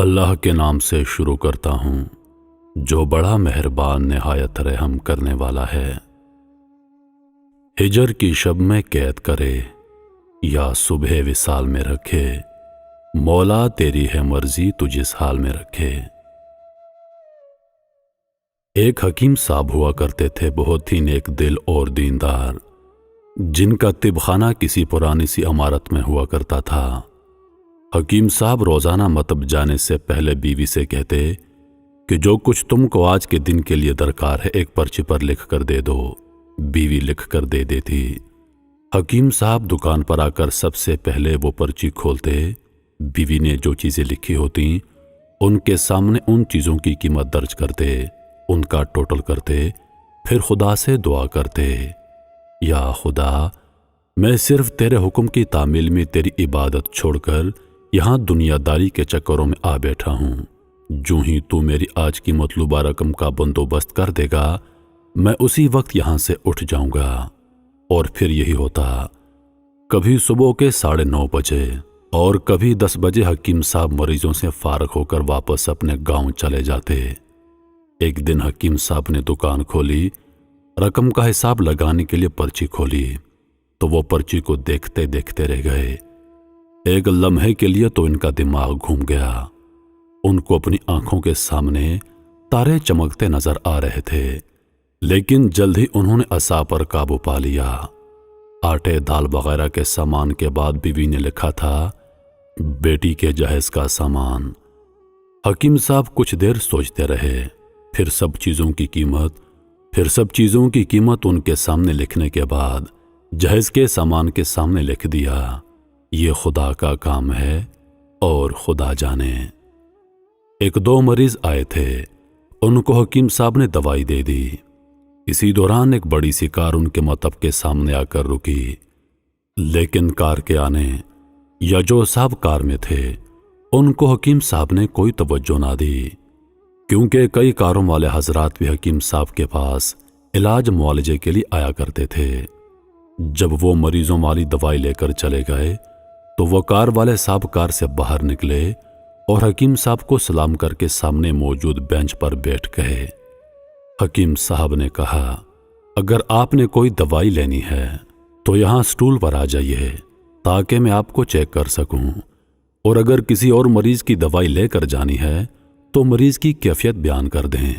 اللہ کے نام سے شروع کرتا ہوں جو بڑا مہربان نہایت رحم کرنے والا ہے۔ ہجر کی شب میں قید کرے یا صبح وصال میں رکھے، مولا تیری ہے مرضی تو جس حال میں رکھے۔ ایک حکیم صاحب ہوا کرتے تھے، بہت ہی نیک دل اور دیندار، جن کا طب خانہ کسی پرانی سی عمارت میں ہوا کرتا تھا۔ حکیم صاحب روزانہ مطب جانے سے پہلے بیوی سے کہتے کہ جو کچھ تم کو آج کے دن کے لیے درکار ہے ایک پرچی پر لکھ کر دے دو۔ بیوی لکھ کر دے دیتی۔ حکیم صاحب دکان پر آ کر سب سے پہلے وہ پرچی کھولتے، بیوی نے جو چیزیں لکھی ہوتی ان کے سامنے ان چیزوں کی قیمت درج کرتے، ان کا ٹوٹل کرتے، پھر خدا سے دعا کرتے، یا خدا میں صرف تیرے حکم کی تعمیل میں تیری عبادت چھوڑ کر یہاں دنیا داری کے چکروں میں آ بیٹھا ہوں۔ جو ہی تو میری آج کی مطلوبہ رقم کا بندوبست کر دے گا میں اسی وقت یہاں سے اٹھ جاؤں گا۔ اور پھر یہی ہوتا، کبھی صبح کے 9:30 بجے اور کبھی 10 بجے حکیم صاحب مریضوں سے فارغ ہو کر واپس اپنے گاؤں چلے جاتے۔ ایک دن حکیم صاحب نے دکان کھولی، رقم کا حساب لگانے کے لیے پرچی کھولی تو وہ پرچی کو دیکھتے دیکھتے رہ گئے۔ ایک لمحے کے لیے تو ان کا دماغ گھوم گیا۔ ان کو اپنی آنکھوں کے سامنے تارے چمکتے نظر آ رہے تھے، لیکن جلد ہی انہوں نے اعصاب پر قابو پا لیا۔ آٹے دال وغیرہ کے سامان کے بعد بیوی نے لکھا تھا بیٹی کے جہیز کا سامان۔ حکیم صاحب کچھ دیر سوچتے رہے، پھر سب چیزوں کی قیمت ان کے سامنے لکھنے کے بعد جہیز کے سامان کے سامنے لکھ دیا۔ یہ خدا کا کام ہے اور خدا جانے۔ ایک دو مریض آئے تھے، ان کو حکیم صاحب نے دوائی دے دی۔ اسی دوران ایک بڑی سی کار ان کے مطب کے سامنے آ کر رکی، لیکن کار کے آنے یا جو صاحب کار میں تھے ان کو حکیم صاحب نے کوئی توجہ نہ دی، کیونکہ کئی کاروں والے حضرات بھی حکیم صاحب کے پاس علاج معالجے کے لیے آیا کرتے تھے۔ جب وہ مریضوں والی دوائی لے کر چلے گئے تو وہ کار والے صاحب کار سے باہر نکلے اور حکیم صاحب کو سلام کر کے سامنے موجود بینچ پر بیٹھ گئے۔ حکیم صاحب نے کہا، اگر آپ نے کوئی دوائی لینی ہے تو یہاں سٹول پر آ جائیے تاکہ میں آپ کو چیک کر سکوں، اور اگر کسی اور مریض کی دوائی لے کر جانی ہے تو مریض کی کیفیت بیان کر دیں۔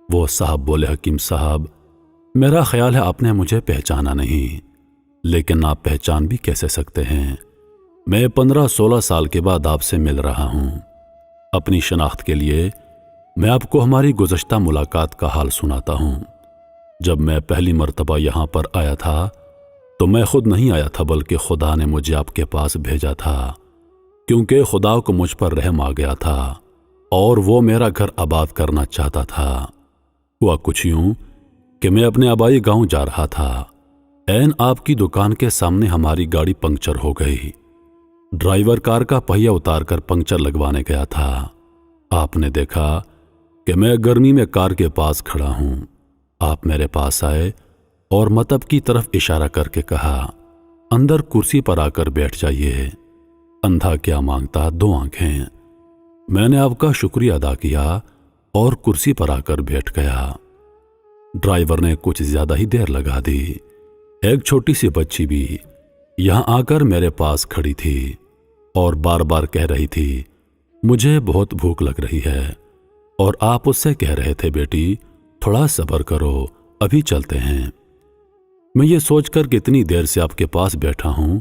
وہ صاحب بولے، حکیم صاحب میرا خیال ہے آپ نے مجھے پہچانا نہیں، لیکن آپ پہچان بھی کیسے سکتے ہیں؟ میں 15-16 سال کے بعد آپ سے مل رہا ہوں۔ اپنی شناخت کے لیے میں آپ کو ہماری گزشتہ ملاقات کا حال سناتا ہوں۔ جب میں پہلی مرتبہ یہاں پر آیا تھا تو میں خود نہیں آیا تھا، بلکہ خدا نے مجھے آپ کے پاس بھیجا تھا، کیونکہ خدا کو مجھ پر رحم آ گیا تھا اور وہ میرا گھر آباد کرنا چاہتا تھا۔ ہوا کچھ یوں کہ میں اپنے آبائی گاؤں جا رہا تھا، عین آپ کی دکان کے سامنے ہماری گاڑی پنکچر ہو گئی۔ ڈرائیور کار کا پہیہ اتار کر پنکچر لگوانے گیا تھا۔ آپ نے دیکھا کہ میں گرمی میں کار کے پاس کھڑا ہوں۔ آپ میرے پاس آئے اور مطب کی طرف اشارہ کر کے کہا، اندر کرسی پر آ کر بیٹھ جائیے۔ اندھا کیا مانگتا 2 آنکھیں۔ میں نے آپ کا شکریہ ادا کیا اور کرسی پر آ کر بیٹھ گیا۔ ڈرائیور نے کچھ زیادہ ہی دیر لگا دی۔ ایک چھوٹی سی بچی بھی یہاں آ کر میرے پاس کھڑی تھی اور بار بار کہہ رہی تھی مجھے بہت بھوک لگ رہی ہے، اور آپ اس سے کہہ رہے تھے بیٹی تھوڑا صبر کرو، ابھی چلتے ہیں۔ میں یہ سوچ کر کہ اتنی دیر سے آپ کے پاس بیٹھا ہوں،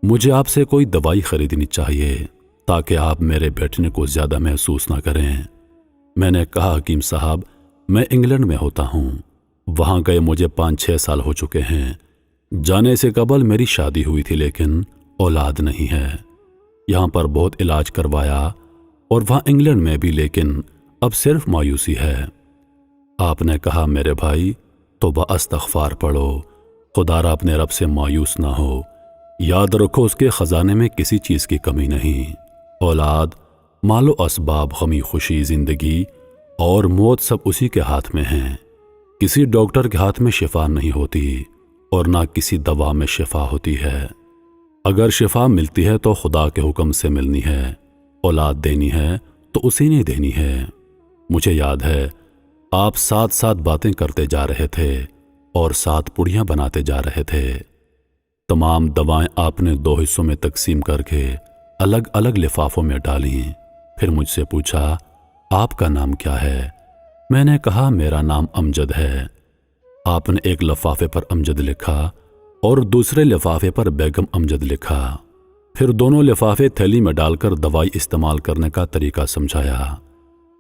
مجھے آپ سے کوئی دوائی خریدنی چاہیے تاکہ آپ میرے بیٹھنے کو زیادہ محسوس نہ کریں۔ میں نے کہا، حکیم صاحب میں انگلینڈ میں ہوتا ہوں، وہاں گئے مجھے 5-6 سال ہو چکے ہیں۔ جانے سے قبل میری شادی ہوئی تھی لیکن اولاد نہیں ہے۔ یہاں پر بہت علاج کروایا اور وہاں انگلینڈ میں بھی، لیکن اب صرف مایوسی ہے۔ آپ نے کہا، میرے بھائی توبہ استغفار پڑھو، خدا را اپنے رب سے مایوس نہ ہو، یاد رکھو اس کے خزانے میں کسی چیز کی کمی نہیں۔ اولاد، مال و اسباب، غمی خوشی، زندگی اور موت سب اسی کے ہاتھ میں ہیں۔ کسی ڈاکٹر کے ہاتھ میں شفا نہیں ہوتی اور نہ کسی دوا میں شفا ہوتی ہے۔ اگر شفا ملتی ہے تو خدا کے حکم سے ملنی ہے، اولاد دینی ہے تو اسی نے دینی ہے۔ مجھے یاد ہے آپ ساتھ ساتھ باتیں کرتے جا رہے تھے اور ساتھ پڑیاں بناتے جا رہے تھے۔ تمام دوائیں آپ نے 2 حصوں میں تقسیم کر کے الگ الگ لفافوں میں ڈالیں۔ پھر مجھ سے پوچھا آپ کا نام کیا ہے؟ میں نے کہا میرا نام امجد ہے۔ آپ نے ایک لفافے پر امجد لکھا اور دوسرے لفافے پر بیگم امجد لکھا۔ پھر دونوں لفافے تھیلی میں ڈال کر دوائی استعمال کرنے کا طریقہ سمجھایا۔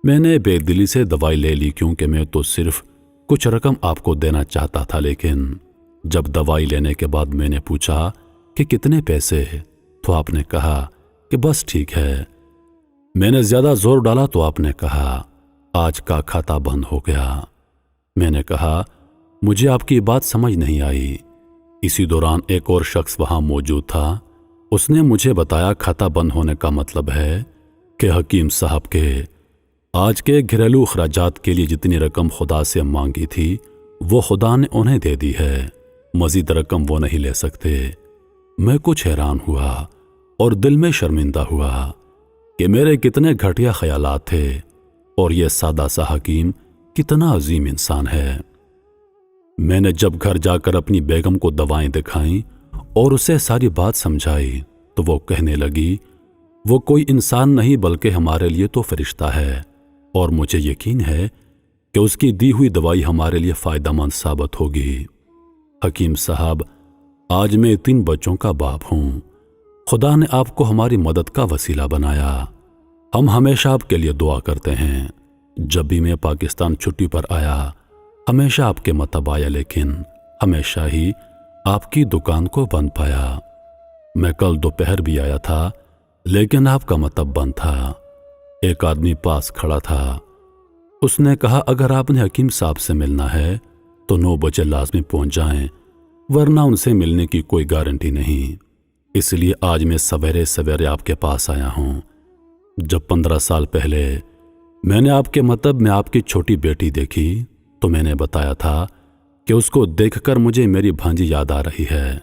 میں نے بے دلی سے دوائی لے لی کیونکہ میں تو صرف کچھ رقم آپ کو دینا چاہتا تھا، لیکن جب دوائی لینے کے بعد میں نے پوچھا کہ کتنے پیسے، تو آپ نے کہا کہ بس ٹھیک ہے۔ میں نے زیادہ زور ڈالا تو آپ نے کہا آج کا کھاتا بند ہو گیا۔ میں نے کہا مجھے آپ کی بات سمجھ نہیں آئی۔ اسی دوران ایک اور شخص وہاں موجود تھا۔ اس نے مجھے بتایا کھاتا بند ہونے کا مطلب ہے کہ حکیم صاحب کے آج کے گھریلو اخراجات کے لیے جتنی رقم خدا سے مانگی تھی وہ خدا نے انہیں دے دی ہے، مزید رقم وہ نہیں لے سکتے۔ میں کچھ حیران ہوا اور دل میں شرمندہ ہوا کہ میرے کتنے گھٹیا خیالات تھے اور یہ سادہ سا حکیم کتنا عظیم انسان ہے۔ میں نے جب گھر جا کر اپنی بیگم کو دوائیں دکھائیں اور اسے ساری بات سمجھائی تو وہ کہنے لگی وہ کوئی انسان نہیں بلکہ ہمارے لیے تو فرشتہ ہے، اور مجھے یقین ہے کہ اس کی دی ہوئی دوائی ہمارے لیے فائدہ مند ثابت ہوگی۔ حکیم صاحب، آج میں 3 بچوں کا باپ ہوں۔ خدا نے آپ کو ہماری مدد کا وسیلہ بنایا۔ ہم ہمیشہ آپ کے لیے دعا کرتے ہیں۔ جب بھی میں پاکستان چھٹی پر آیا ہمیشہ آپ کے مطب آیا، لیکن ہمیشہ ہی آپ کی دکان کو بند پایا۔ میں کل دوپہر بھی آیا تھا لیکن آپ کا مطب بند تھا۔ ایک آدمی پاس کھڑا تھا۔ اس نے کہا اگر آپ نے حکیم صاحب سے ملنا ہے تو 9 بجے لازمی پہنچ جائیں، ورنہ ان سے ملنے کی کوئی گارنٹی نہیں۔ اس لیے آج میں سویرے سویرے آپ کے پاس آیا ہوں۔ جب 15 سال پہلے میں نے آپ کے مطب میں آپ کی چھوٹی بیٹی دیکھی تو میں نے بتایا تھا کہ اس کو دیکھ کر مجھے میری بھانجی یاد آ رہی ہے۔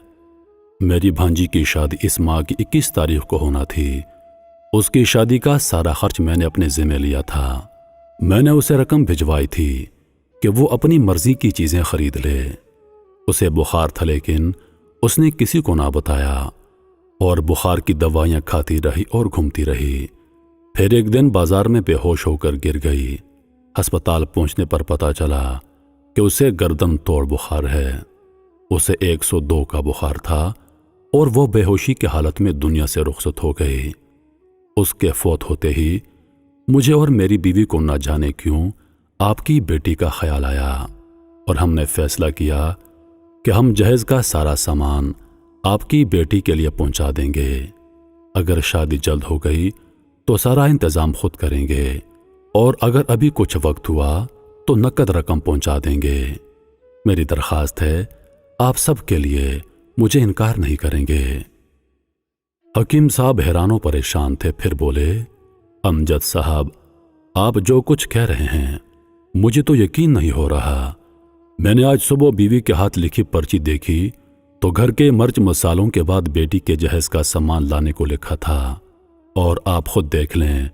میری بھانجی کی شادی اس ماہ کی 21 تاریخ کو ہونا تھی۔ اس کی شادی کا سارا خرچ میں نے اپنے ذمہ لیا تھا۔ میں نے اسے رقم بھجوائی تھی کہ وہ اپنی مرضی کی چیزیں خرید لے۔ اسے بخار تھا لیکن اس نے کسی کو نہ بتایا اور بخار کی دوائیاں کھاتی رہی اور گھومتی رہی۔ پھر ایک دن بازار میں بے ہوش ہو کر گر گئی۔ ہسپتال پہنچنے پر پتہ چلا کہ اسے گردن توڑ بخار ہے۔ اسے 102 کا بخار تھا اور وہ بے ہوشی کی حالت میں دنیا سے رخصت ہو گئی۔ اس کے فوت ہوتے ہی مجھے اور میری بیوی کو نہ جانے کیوں آپ کی بیٹی کا خیال آیا اور ہم نے فیصلہ کیا کہ ہم جہیز کا سارا سامان آپ کی بیٹی کے لیے پہنچا دیں گے۔ اگر شادی جلد ہو گئی تو سارا انتظام خود کریں گے، اور اگر ابھی کچھ وقت ہوا تو نقد رقم پہنچا دیں گے۔ میری درخواست ہے آپ سب کے لیے مجھے انکار نہیں کریں گے۔ حکیم صاحب حیران و پریشان تھے، پھر بولے امجد صاحب، آپ جو کچھ کہہ رہے ہیں مجھے تو یقین نہیں ہو رہا۔ میں نے آج صبح بیوی کے ہاتھ لکھی پرچی دیکھی تو گھر کے مرچ مسالوں کے بعد بیٹی کے جہیز کا سامان لانے کو لکھا تھا، اور آپ خود دیکھ لیں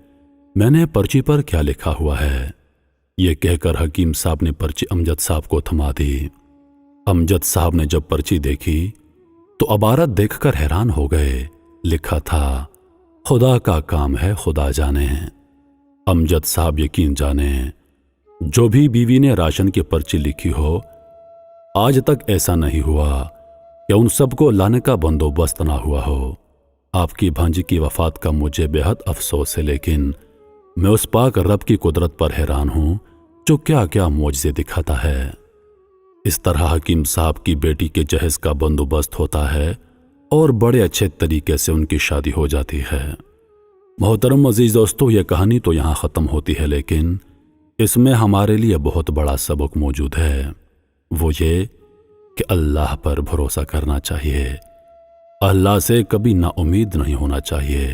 میں نے پرچی پر کیا لکھا ہوا ہے۔ یہ کہہ کر حکیم صاحب نے پرچی امجد صاحب کو تھما دی۔ امجد صاحب نے جب پرچی دیکھی تو عبارت دیکھ کر حیران ہو گئے۔ لکھا تھا خدا کا کام ہے خدا جانے۔ امجد صاحب یقین جانے، جو بھی بیوی نے راشن کی پرچی لکھی ہو آج تک ایسا نہیں ہوا کہ ان سب کو لانے کا بندوبست نہ ہوا ہو۔ آپ کی بھانجی کی وفات کا مجھے بے حد افسوس ہے، لیکن میں اس پاک رب کی قدرت پر حیران ہوں جو کیا کیا معجزے دکھاتا ہے۔ اس طرح حکیم صاحب کی بیٹی کے جہیز کا بندوبست ہوتا ہے اور بڑے اچھے طریقے سے ان کی شادی ہو جاتی ہے۔ محترم عزیز دوستو، یہ کہانی تو یہاں ختم ہوتی ہے، لیکن اس میں ہمارے لیے بہت بڑا سبق موجود ہے۔ وہ یہ کہ اللہ پر بھروسہ کرنا چاہیے، اللہ سے کبھی نا امید نہیں ہونا چاہیے،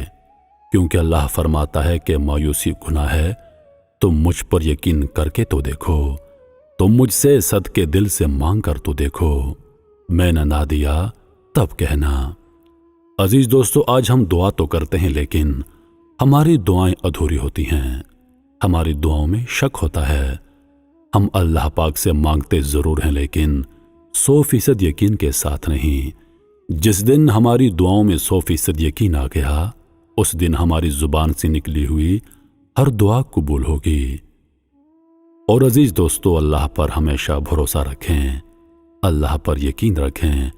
کیونکہ اللہ فرماتا ہے کہ مایوسی گناہ ہے، تم مجھ پر یقین کر کے تو دیکھو، تم مجھ سے صدقے دل سے مانگ کر تو دیکھو، میں نے نہ دیا تب کہنا۔ عزیز دوستو، آج ہم دعا تو کرتے ہیں لیکن ہماری دعائیں ادھوری ہوتی ہیں، ہماری دعاؤں میں شک ہوتا ہے۔ ہم اللہ پاک سے مانگتے ضرور ہیں لیکن 100% یقین کے ساتھ نہیں۔ جس دن ہماری دعاؤں میں 100% یقین آ گیا، اس دن ہماری زبان سے نکلی ہوئی ہر دعا قبول ہوگی۔ اور عزیز دوستو، اللہ پر ہمیشہ بھروسہ رکھیں، اللہ پر یقین رکھیں،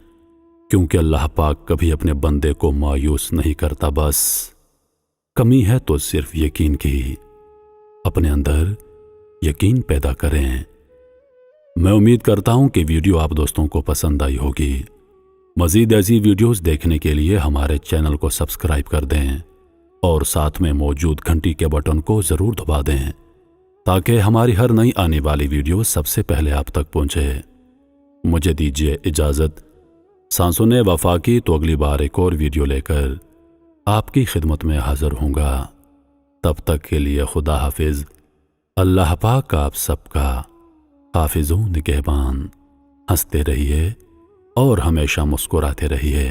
کیونکہ اللہ پاک کبھی اپنے بندے کو مایوس نہیں کرتا۔ بس کمی ہے تو صرف یقین کی، اپنے اندر یقین پیدا کریں۔ میں امید کرتا ہوں کہ ویڈیو آپ دوستوں کو پسند آئی ہوگی۔ مزید ایسی ویڈیوز دیکھنے کے لیے ہمارے چینل کو سبسکرائب کر دیں اور ساتھ میں موجود گھنٹی کے بٹن کو ضرور دبا دیں تاکہ ہماری ہر نئی آنے والی ویڈیو سب سے پہلے آپ تک پہنچے۔ مجھے دیجیے اجازت، سانسوں نے وفا کی تو اگلی بار ایک اور ویڈیو لے کر آپ کی خدمت میں حاضر ہوں گا۔ تب تک کے لیے خدا حافظ۔ اللہ پاک آپ سب کا حافظ و نگہبان۔ ہنستے رہیے اور ہمیشہ مسکراتے رہیے۔